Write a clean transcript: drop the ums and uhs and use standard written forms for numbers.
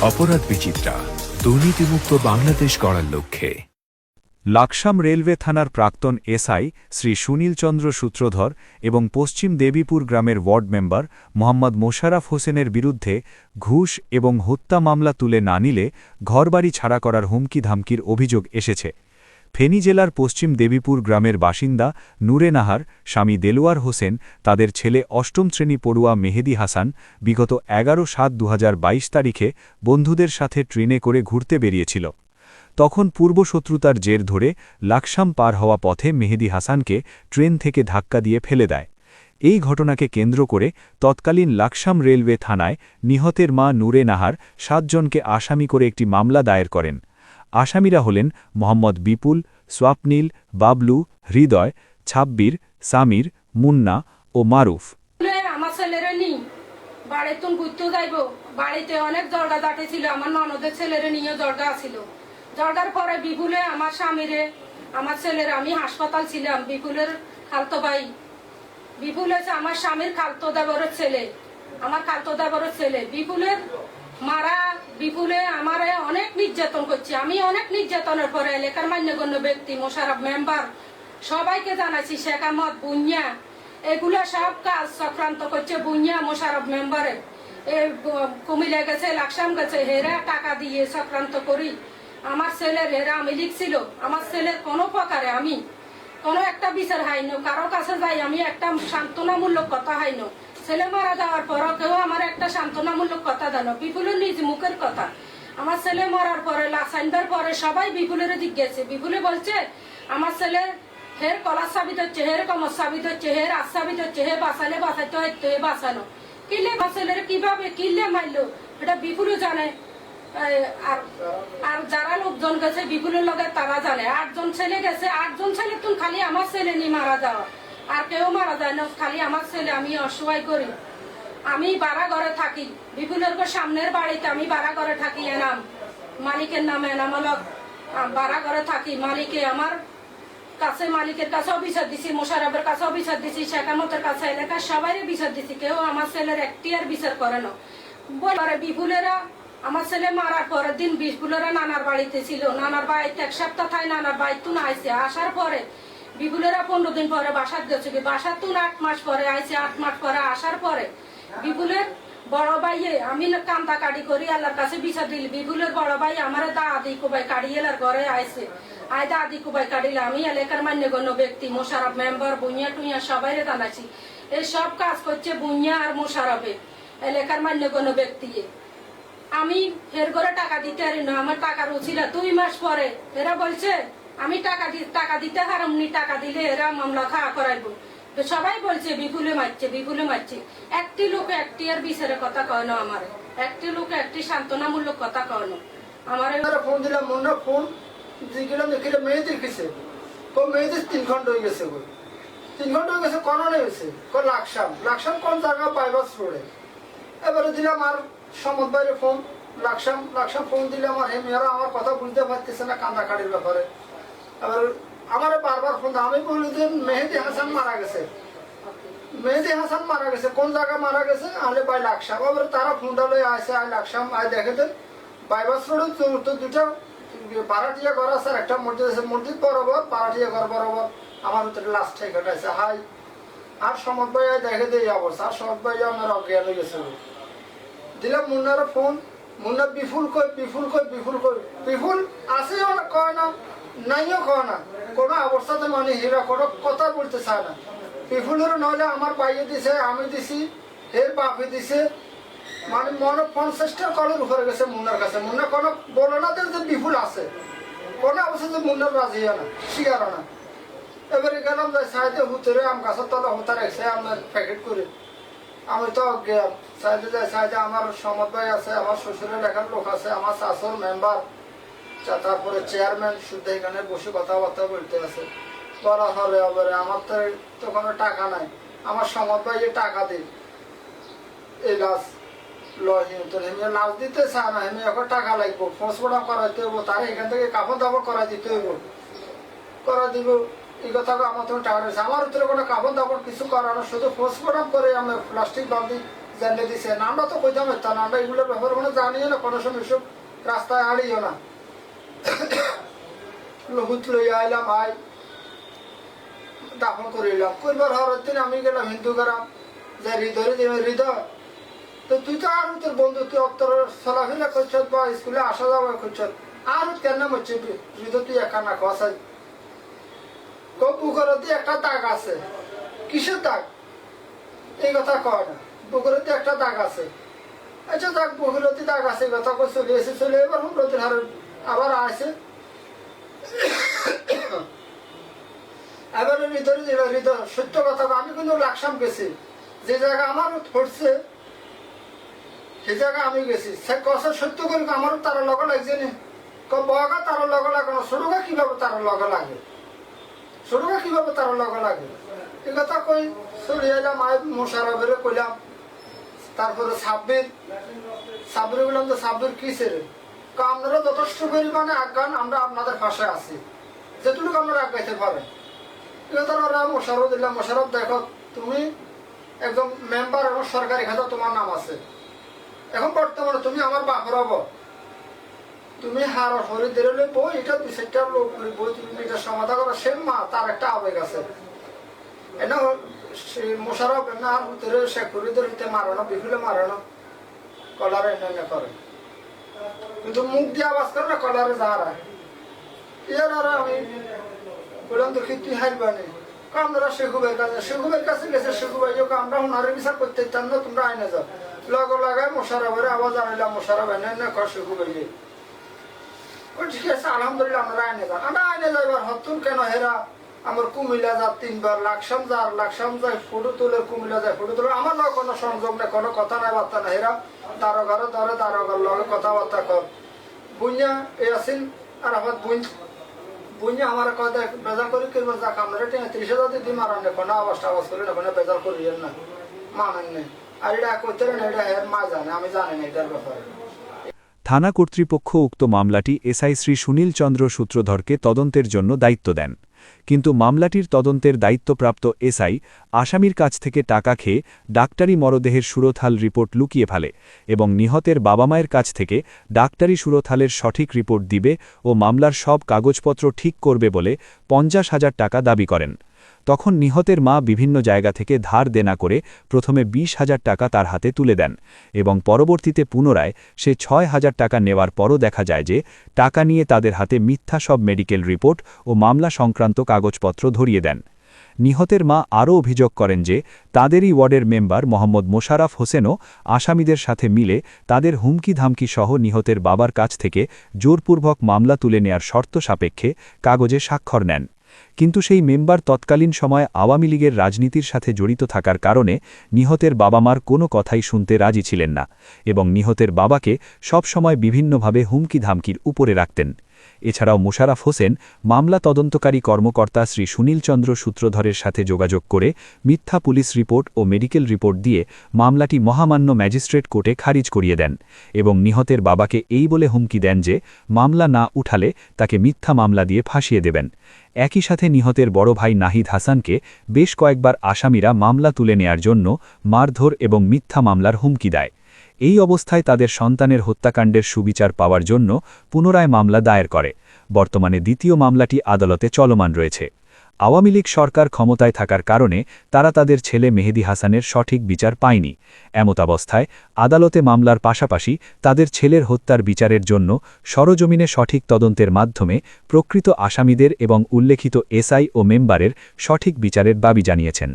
অপরাধ বিচিত্রা, দুর্নীতিমুক্ত বাংলাদেশ গড়ার লক্ষ্যে। লাকসাম রেলওয়ে থানার প্রাক্তন এসআই শ্রী সুনীল চন্দ্র সূত্রধর এবং পশ্চিম দেবীপুর গ্রামের ওয়ার্ড মেম্বার মোহাম্মদ মোশাররফ হোসেনের বিরুদ্ধে ঘুষ এবং হত্যা মামলা তুলে না নিলে ঘরবাড়ি ছাড়া করার হুমকি-ধামকির অভিযোগ এসেছে। ফেনী জেলার পশ্চিম দেবীপুর গ্রামের বাসিন্দা নূরে নাহার, স্বামী দেলোয়ার হোসেন, তাদের ছেলে অষ্টম শ্রেণী পড়ুয়া মেহেদী হাসান বিগত ১১/৭/২০২২ তারিখে বন্ধুদের সাথে ট্রেনে করে ঘুরতে বেরিয়েছিল। তখন পূর্বশত্রুতার জের ধরে লাকসাম পার হওয়া পথে মেহেদী হাসানকে ট্রেন থেকে ধাক্কা দিয়ে ফেলে দেয়। এই ঘটনাকে কেন্দ্র করে তৎকালীন লাকসাম রেলওয়ে থানায় নিহতের মা নূরে নাহার ৭ জনকে আসামি করে একটি মামলা দায়ের করেন। আসামিরা হলেন মোহাম্মদ বিপুল, সোয়াপনীল, বাবলু, হৃদয়, ছাব্বির, সামির, মুন্না ও মারুফ। আমার ছেলেরা নি বাড়িতে ঘুরতে যাইব, বাড়িতে অনেক জর্গা দাটে ছিল, আমার ননদের ছেলেরা নিয়ে জর্গা ছিল। জর্গার পরে বিপুলে আমার স্বামীরে, আমার ছেলেরা, আমি হাসপাতাল ছিলাম, বিপুলের খালতো ভাই, বিপুল হচ্ছে আমার স্বামীর খালতো দেবরের ছেলে, আমার খালতো দেবরের ছেলে। বিপুলের মারা, বিপুলে আমারে অনেক নির্যাতন করছে। আমি অনেক নির্যাতনের পরে এলাকার মান্যগণ্য ব্যক্তি মোশাররফ মেম্বার সবাইকে জানাইছি, শেখ আহমদ, বুনিয়া, এগুলা সব কাজ চক্রান্ত করছে বুনিয়া মোশাররফ মেম্বারে। কুমিল্লা গেছে, লাকসাম গেছে, হেরা টাকা দিয়ে চক্রান্ত করি আমার ছেলের, হেরা আমি লিখছিল। আমার ছেলের কোনো প্রকারে আমি কোনো একটা বিচার হাইনো, কারো কাছে যাই আমি একটা সান্ত্বনামূলক কথা হাইনো। ছেলে মারা যাওয়ার পরও কেউ আমার একটা সান্ত্বনামূলক কথা দেন। বিপুলের নিজ মুখের কথা, আমার ছেলে মরার পরে লাসাইনবার পরে সবাই বিপুলের দিক গেছে। বিপুলে বলছে আমার ছেলের হের কলার সাবিত হচ্ছে, হের কমর সাবিত হচ্ছে, হের আশ সাবিত হচ্ছে, হে বাঁচালে বাঁচাইতে হইতো, হে বাঁচানো। কিলে আমার ছেলের কিভাবে কিলে মারলো এটা বিপুলও জানে, আর যারা লোকজন গেছে বিপুলের লগে তারা জানে। 8 জন ছেলে গেছে, 8 জন ছেলে তুমি খালি আমার ছেলে নিয়ে মারা যাওয়া, আর কেউ মারা যায় না, খালি আমার ছেলে। আমি অসহায় করি, আমি ভাড়া ঘরে থাকি, বিপুলের সামনের বাড়িতে আমি ভাড়া ঘরে থাকি। এনাম মালিকের নামে এনাম হল, ভাড়া ঘরে থাকি। মালিকে আমার কাছে, মালিকের কাছেও বিচার দিছি, মোশাররফের কাছেও বিচার দিছি, শেখ আহমদের কাছে, এলাকার সবাই বিচার দিছি, কেউ আমার ছেলের একটি আর বিচার করে না। বলে বিপুলেরা আমার ছেলে মারার পরের দিন বিপুলেরা নানার বাড়িতে ছিল, নানার বাড়িতে 1 সপ্তাহ থাই, নানার বাড়িতে না আইসে। আসার পরে বিপুলেরা 15 দিন পরে বাসাত গেছে, বাসার তুন 8 মাস পরে আইসে। 8 মাস পরে আসার পরে বিপুলের বড় ভাইয়ে, আমি কান্দা কাটি করি আল্লাহর কাছে বিচার দিল। বিপুলের বড় ভাই আমার দাদি কুবাই কাড়ি এলার ঘরে আইসে, আয় দাদি কুবাই কাটিলে আমি এলাকার মান্যগণ্য ব্যক্তি মোশাররফ মেম্বার, বুনিয়া টুইয়া সবাই জানাচ্ছি। এই সব কাজ করছে বুনিয়া আর মোশাররফে, এলাকার মান্যগণ্য ব্যক্তি। আমি এর ঘরে টাকা দিতে পারি না, আমার টাকার উচিত 2 মাস পরে এরা বলছে আমি টাকা দিতে হারামনি, টাকা দিলে এরা মামলা খাওয়া করাইব। তো সবাই বলছে বিপুলে মারছে, বিপুলে মারছে। একটি লোক একটি আর বিচারের কথা কয় না, আমার একটি লোক একটি সান্ত্বনামূলক কথা কয় না। আমার ফোন দিলাম, মনে ফোন দিলাম, দেখলে মেয়ে দেখেছে, মেয়েদের 3 ঘন্টা হয়ে গেছে, 3 ঘন্টা হয়ে গেছে, কননে হয়েছে, লাকসাম, লাকসাম কোন জায়গা, বাইপাস রোডে। এবারে দিলাম আর সমদ বাইরে ফোন, লাকসাম, লাকসাম ফোন দিলে আমার মেয়েরা আমার কথা বুঝতে পারতেছে না কান্দাকাটির ব্যাপারে। এবার আমার বারবার ফোন, আমি বলি যে মেহেদী হাসান মারা গেছে, মেহেদী হাসান মারা গেছে, কোন জায়গায় মারা গেছে, আলে বাই লাকসাম। এবার তারা ফোনটা লয়ে আসে, আয় লাকসাম, আয় দেখে দেন বাইপাস রোডে তো 2টা ভাড়াটিয়া ঘর আছে, একটা মসজিদ আছে, মসজিদ বরাবর ভাড়াটিয়া ঘর বরাবর আমার ভিতরে লাস্ট থেকে ঘটাইছে। হাই আর সমদ ভাই দেখে দেয় অবস্থা, আর সমদ ভাই আমার অজ্ঞান হয়ে গেছে। দিলাম মুন্নার ফোন, মুন্না বিপুল কই, বিপুল কই, বিপুল কই, বিপুল আছে কয় না, নাইও কয় না, কোনো অবস্থাতে মানে হীরা কোনো কথা বলতে চায় না। বিপুলের নইলে আমার বাইয়ে দিছে, আমি দিছি, এর বাপে দিছে, মানে মনে 50টা কলের উপরে গেছে মুন্নার কাছে। মুন্না কোনো বলে না যে বিপুল আছে, কোনো অবস্থাতে মুন্নার রাজি হয় না, শিকার না। এবারে গেলাম যাই সাইডে হুতরে আম গাছের তলা হুতা রেখেছে আমার প্যাকেট করে। আমি তো সাইডে যাই, সাইডে আমার সমদ ভাই আছে, আমার শ্বশুরের লেখার লোক আছে, আমার শাশুর মেম্বার, তারপরে চেয়ারম্যান শুদ্ধ এখানে বসে কথাবার্তা বলতে আছে। বলা হলে এবারে আমার তো কোনো টাকা নাই, আমার সমদ ভাই টাকা দিই এই লাশ লাশ দিতে চায় না, হেমি এখন টাকা লাগবো, পোস্টমর্টম করাইতে হইব, তার এখান থেকে কাপড় দাপড় করাই দিতে হইব, করা দিব। এই কথা আমার তুমি টাকা রয়েছে, আমার ভিতরে কোনো কাপড় দাপড় কিছু করানো, শুধু পোস্টমর্টম করে আমি প্লাস্টিক বান্ধি জানিয়ে দিছে না, আমরা তো কইতাম না, আমরা এগুলোর ব্যাপারে কোনো জানিও না, কোনো সময় সব রাস্তায় হারিও না। লহুত লইয়া আইলাম, দাফন করিলাম, করবার হওয়ার দিন আমি গেলাম হিন্দু গ্রাম, যে হৃদয় হৃদয় তো তুই তো আর তোর বন্ধু তুই অত্তর চলাফেরা করছ বা স্কুলে আসা যাওয়া করছ, আর কেন হচ্ছে হৃদয় তুই একা না খাওয়াই পুকুরতে একটা দাগ আছে, কিসের দাগ এই কথা কয় না, পুকুরতে একটা দাগ আছে। আচ্ছা দাগ পুকুরতে দাগ আছে এই কথা চলে এসে চলে এবার হুমরতির হারে আবার আসে, এবার হৃদয় সত্য কথা আমি কিন্তু লাকসাম গেছি, যে জায়গা আমার ধরছে সে জায়গা আমি গেছি, সে কথা সত্য করি আমারও তারা লগ লাগছে নি, বগা তারা লগ লাগে না, সরুগা কিভাবে তারা লগ লাগে, সরুগা কিভাবে তারা লগ লাগে এই কথা কই চলে এলাম। মোশারফের কইলাম, তারপরে সাব্বির বললাম তো সাব্বির কি ছেড়ে আপনারা যথেষ্ট পরিমাণে আজ্ঞান, আমরা আপনাদের পাশে আছি, যেটুকু আপনারা আজ্ঞাইতে পারেন। ওরা মোশারফ দিলাম, মোশারফ দেখো তুমি একদম মেম্বার এবং সরকারি খাতা তোমার নাম আছে, এখন বর্তমানে তুমি আমার বাপর হব, তুমি হার হরিদের বই এটা দুই চারটা লোক বই তুমি এটা সমাধান করো, সে মা তার একটা আবেগ আছে, এনে মোশারফ এনে আর ভিতরে শেখ হরিদের হইতে মারানো বিফুলে মারানো কলারে এনে করে, কিন্তু মুখ দিয়ে আওয়াজ করে না কলারে যারা ইয়ার আর আমি বললাম দেখি তুই হারবানি, আপনারা শেখুবের কাছে গেছে, শেখু ভাই আমরা হুনারের বিচার করতে চান না, তোমরা আইনে যাও, লগ লাগায় মোশারফের আওয়াজ আনিলাম, মোশারফ এনে কর শেখু ভাই ঠিক আছে আলহামদুলিল্লাহ আমরা আইনে যান, আমরা আইনে যাইবার হতুন কেন হেরা আমার কুমিল্লা যা 3 বার লাকসাম যায় ফটো তুলে, কুমিল্লা যায় ফটো তুলে, আমার লগে কোনো সংযোগ নেই, কোনো কথা নাই বার্তা নাই, হেরা দারোগারও ধরে দারোগার লগে কথাবার্তা কর বুঝা এ আসিন আর আমার বুঝে আমার কথা বেজার করি কিনবো যাক আপনারা 30,000 দিদি মারান না, কোনো আওয়াজ করি না, কোনো বেজার করিয়েন না, মানেন নেই, আর এটা করতে না, এটা হের মা জানে, আমি জানি না এটার ব্যাপারে। থানা কর্তৃপক্ষ উক্ত মামলাটি এসআই শ্রী সুনীল চন্দ্র সূত্রধরকে তদন্তের জন্য দায়িত্ব দেন, কিন্তু মামলাটির তদন্তের দায়িত্বপ্রাপ্ত এসআই আসামির কাছ থেকে টাকা খেয়ে ডাক্তারি মরদেহের সুরথাল রিপোর্ট লুকিয়ে ফেলে এবং নিহতের বাবা মায়ের কাছ থেকে ডাক্তারি সুরথালের সঠিক রিপোর্ট দিবে ও মামলার সব কাগজপত্র ঠিক করবে বলে 50,000 টাকা দাবি করেন। তখন নিহতের মা বিভিন্ন জায়গা থেকে ধার দেনা করে প্রথমে 20,000 টাকা তার হাতে তুলে দেন এবং পরবর্তীতে পুনরায় সে 6,000 টাকা নেওয়ার পরও দেখা যায় যে টাকা নিয়ে তাদের হাতে মিথ্যা সব মেডিকেল রিপোর্ট ও মামলা সংক্রান্ত কাগজপত্র ধরিয়ে দেন। নিহতের মা আরও অভিযোগ করেন যে তাদেরই ওয়ার্ডের মেম্বার মোহাম্মদ মোশারফ হোসেনও আসামিদের সাথে মিলে তাদের হুমকি ধামকি সহ নিহতের বাবার কাছ থেকে জোরপূর্বক মামলা তুলে নেয়ার শর্ত সাপেক্ষে কাগজে স্বাক্ষর নেন, কিন্তু সেই মেম্বার তৎকালীন সময় আওয়ামী লীগের রাজনীতির সাথে জড়িত থাকার কারণে নিহতের বাবা মার কোনো কথাই শুনতে রাজি ছিলেন না এবং নিহতের বাবাকে সব সময় বিভিন্নভাবে হুমকি ধামকির উপরে রাখতেন। এছাড়াও মোশারফ হোসেন মামলা তদন্তকারী কর্মকর্তা শ্রী সুনীল চন্দ্র সূত্রধরের সাথে যোগাযোগ করে মিথ্যা পুলিশ রিপোর্ট ও মেডিকেল রিপোর্ট দিয়ে মামলাটি মহামান্য ম্যাজিস্ট্রেট কোর্টে খারিজ করিয়ে দেন এবং নিহতের বাবাকে এই বলে হুমকি দেন যে মামলা না উঠালে তাকে মিথ্যা মামলা দিয়ে ফাঁসিয়ে দেবেন। একই সাথে নিহতের বড় ভাই নাহিদ হাসানকে বেশ কয়েকবার আসামিরা মামলা তুলে নেয়ার জন্য মারধর এবং মিথ্যা মামলার হুমকি দেয়। এই অবস্থায় তাদের সন্তানের হত্যাকাণ্ডের সুবিচার পাওয়ার জন্য পুনরায় মামলা দায়ের করে। বর্তমানে দ্বিতীয় মামলাটি আদালতে চলমান রয়েছে। আওয়ামী লীগ সরকার ক্ষমতায় থাকার কারণে তারা তাদের ছেলে মেহেদী হাসানের সঠিক বিচার পায়নি। এমতাবস্থায় আদালতে মামলার পাশাপাশি তাদের ছেলের হত্যার বিচারের জন্য সরজমিনে সঠিক তদন্তের মাধ্যমে প্রকৃত আসামিদের এবং উল্লেখিত এসআই ও মেম্বারের সঠিক বিচারের দাবি জানিয়েছেন।